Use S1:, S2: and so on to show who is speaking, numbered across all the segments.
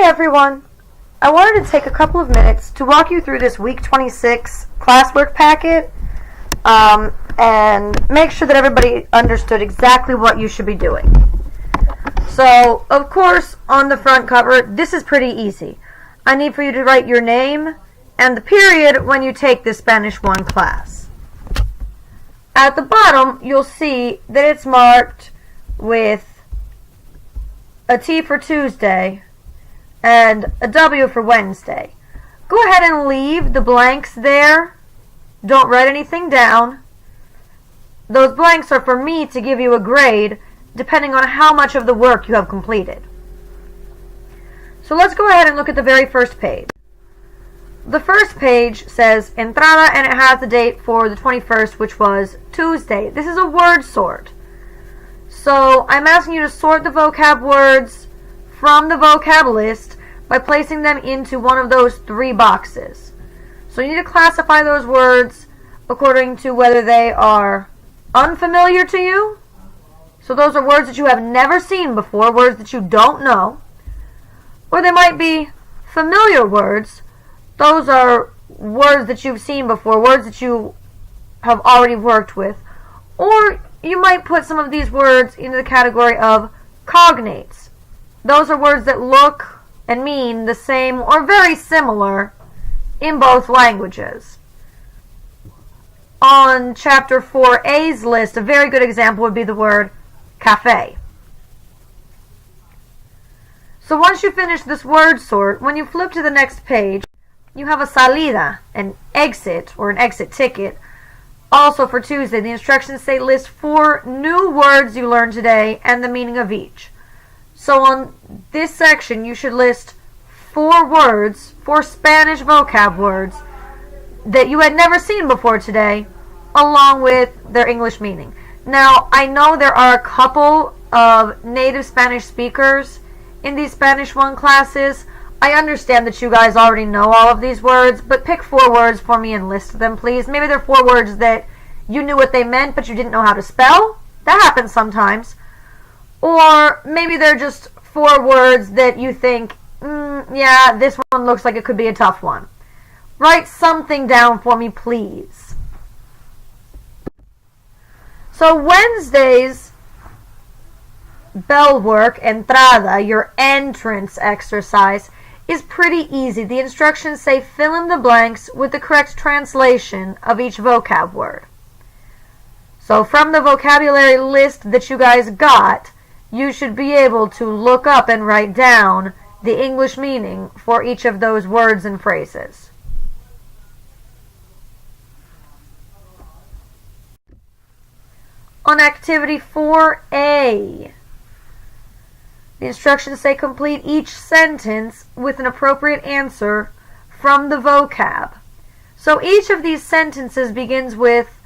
S1: everyone! I wanted to take a couple of minutes to walk you through this week 26 classwork packet and make sure that everybody understood exactly what you should be doing. So, of course, on the front cover, this is pretty easy. I need for you to write your name and the period when you take this Spanish 1 class. At the bottom, you'll see that it's marked with a T for Tuesday and a W for Wednesday. Go ahead and leave the blanks there. Don't write anything down. Those blanks are for me to give you a grade depending on how much of the work you have completed. So let's go ahead and look at the very first page. The first page says Entrada and it has the date for the 21st, which was Tuesday. This is a word sort. So I'm asking you to sort the vocab words from the vocab list by placing them into one of those three boxes. So you need to classify those words according to whether they are unfamiliar to you. So those are words that you have never seen before, words that you don't know. Or they might be familiar words. Those are words that you've seen before, words that you have already worked with. Or you might put some of these words into the category of cognates. Those are words that look and mean the same or very similar in both languages. On Chapter 4A's list, a very good example would be the word café. So once you finish this word sort, when you flip to the next page, you have a salida, an exit or an exit ticket. Also for Tuesday, the instructions say list 4 new words you learned today and the meaning of each. So on this section, you should list 4 words, 4 Spanish vocab words that you had never seen before today, along with their English meaning. Now, I know there are a couple of native Spanish speakers in these Spanish 1 classes. I understand that you guys already know all of these words, but pick 4 words for me and list them, please. Maybe they're 4 words that you knew what they meant, but you didn't know how to spell. That happens sometimes. Or maybe they're just 4 words that you think, yeah, this one looks like it could be a tough one. Write something down for me, please. So Wednesday's bell work, entrada, your entrance exercise, is pretty easy. The instructions say fill in the blanks with the correct translation of each vocab word. So from the vocabulary list that you guys got, you should be able to look up and write down the English meaning for each of those words and phrases. On activity 4A, the instructions say complete each sentence with an appropriate answer from the vocab. So each of these sentences begins with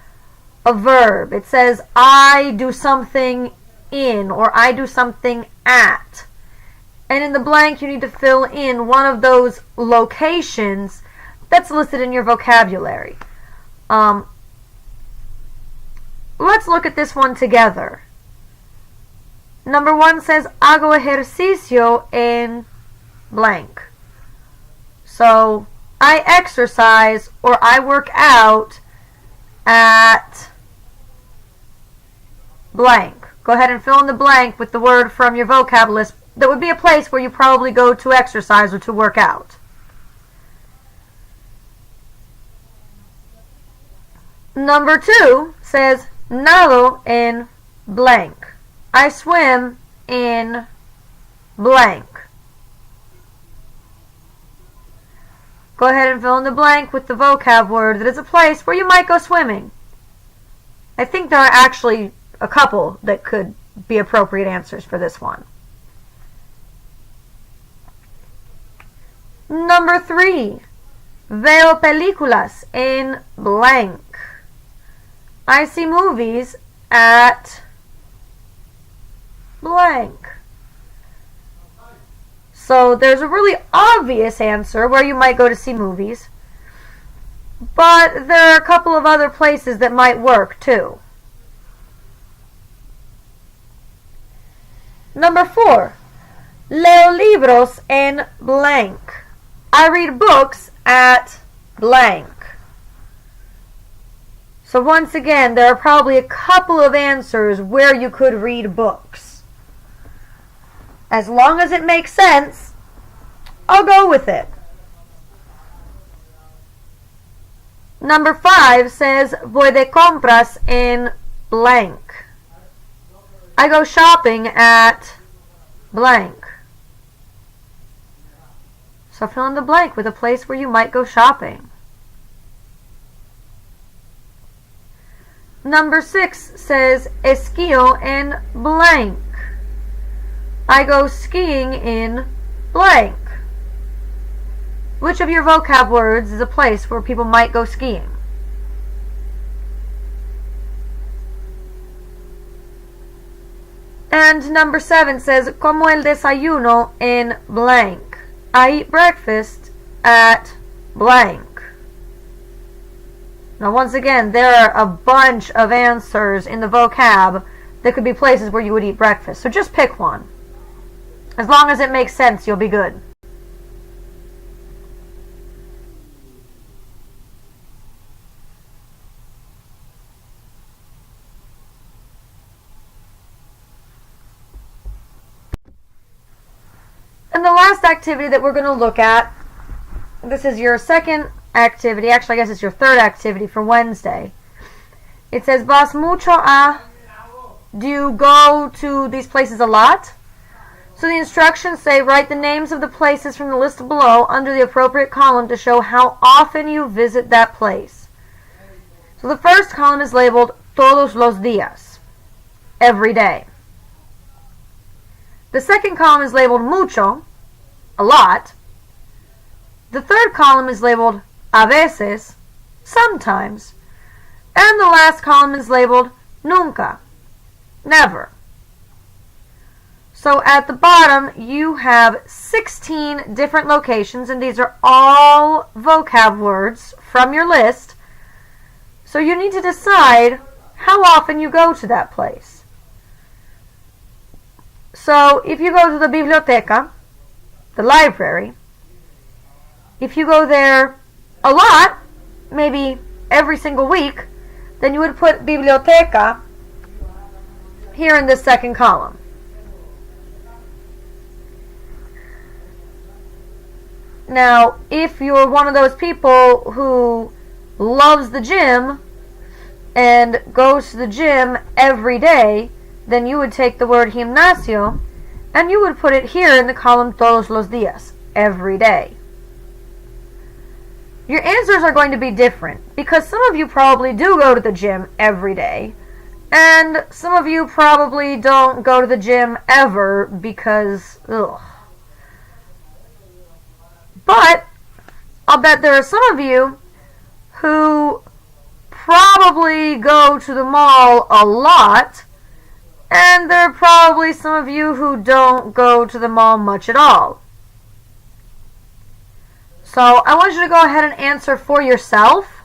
S1: a verb. It says, I do something in, or I do something at. And in the blank, you need to fill in one of those locations that's listed in your vocabulary. Let's look at this one together. Number 1 says, hago ejercicio en blank. So, I exercise or I work out at blank. Go ahead and fill in the blank with the word from your vocab list. That would be a place where you probably go to exercise or to work out. Number 2 says, nado en blank. I swim in blank. Go ahead and fill in the blank with the vocab word that is a place where you might go swimming. I think there are actually a couple that could be appropriate answers for this one. Number 3, veo películas en blank. I see movies at blank. So there's a really obvious answer where you might go to see movies, but there are a couple of other places that might work too. Number 4, Leo libros en blank. I read books at blank. So once again, there are probably a couple of answers where you could read books. As long as it makes sense, I'll go with it. Number 5 says, voy de compras en blank. I go shopping at blank. So fill in the blank with a place where you might go shopping. Number 6 says, esquío en blank. I go skiing in blank. Which of your vocab words is a place where people might go skiing? And number 7 says, como el desayuno en blank. I eat breakfast at blank. Now once again, there are a bunch of answers in the vocab that could be places where you would eat breakfast. So just pick one. As long as it makes sense, you'll be good. And the last activity that we're going to look at, this is your second activity, actually I guess it's your third activity for Wednesday. It says, vas mucho a, do you go to these places a lot? So the instructions say, write the names of the places from the list below under the appropriate column to show how often you visit that place. So the first column is labeled todos los días, every day. The second column is labeled mucho, a lot. The third column is labeled a veces, sometimes. And the last column is labeled nunca, never. So at the bottom you have 16 different locations, and these are all vocab words from your list. So you need to decide how often you go to that place. So if you go to the biblioteca, the library, if you go there a lot, maybe every single week, then you would put biblioteca here in this second column. Now, if you're one of those people who loves the gym and goes to the gym every day, then you would take the word gimnasio and you would put it here in the column todos los días, every day. Your answers are going to be different because some of you probably do go to the gym every day, and some of you probably don't go to the gym ever because, ugh. But I'll bet there are some of you who probably go to the mall a lot, and there are probably some of you who don't go to the mall much at all. So I want you to go ahead and answer for yourself.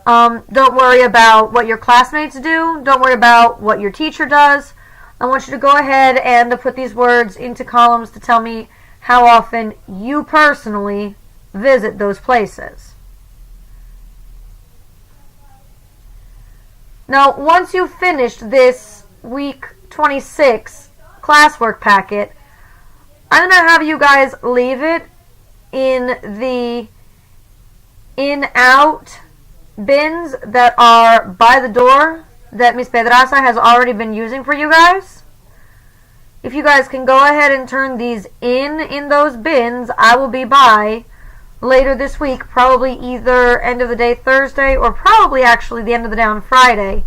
S1: Don't worry about what your classmates do. Don't worry about what your teacher does. I want you to go ahead and to put these words into columns to tell me how often you personally visit those places. Now, once you've finished this week 26 classwork packet, I'm going to have you guys leave it in the in-out bins that are by the door that Miss Pedraza has already been using for you guys. If you guys can go ahead and turn these in those bins, I will be by later this week, probably either end of the day Thursday or probably actually the end of the day on Friday,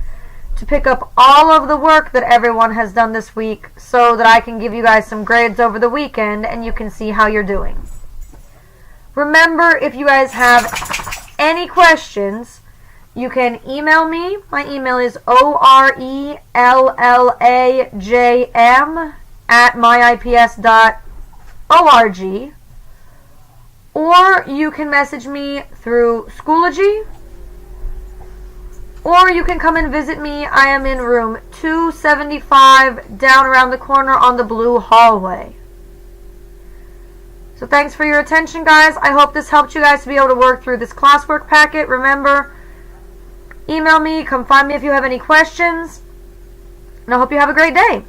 S1: to pick up all of the work that everyone has done this week so that I can give you guys some grades over the weekend and you can see how you're doing. Remember, if you guys have any questions, you can email me. My email is orellajm@myips.org, or you can message me through Schoology, or you can come and visit me. I am in room 275 down around the corner on the blue hallway. So thanks for your attention, guys. I hope this helped you guys to be able to work through this classwork packet. Remember, email me, come find me if you have any questions, and I hope you have a great day.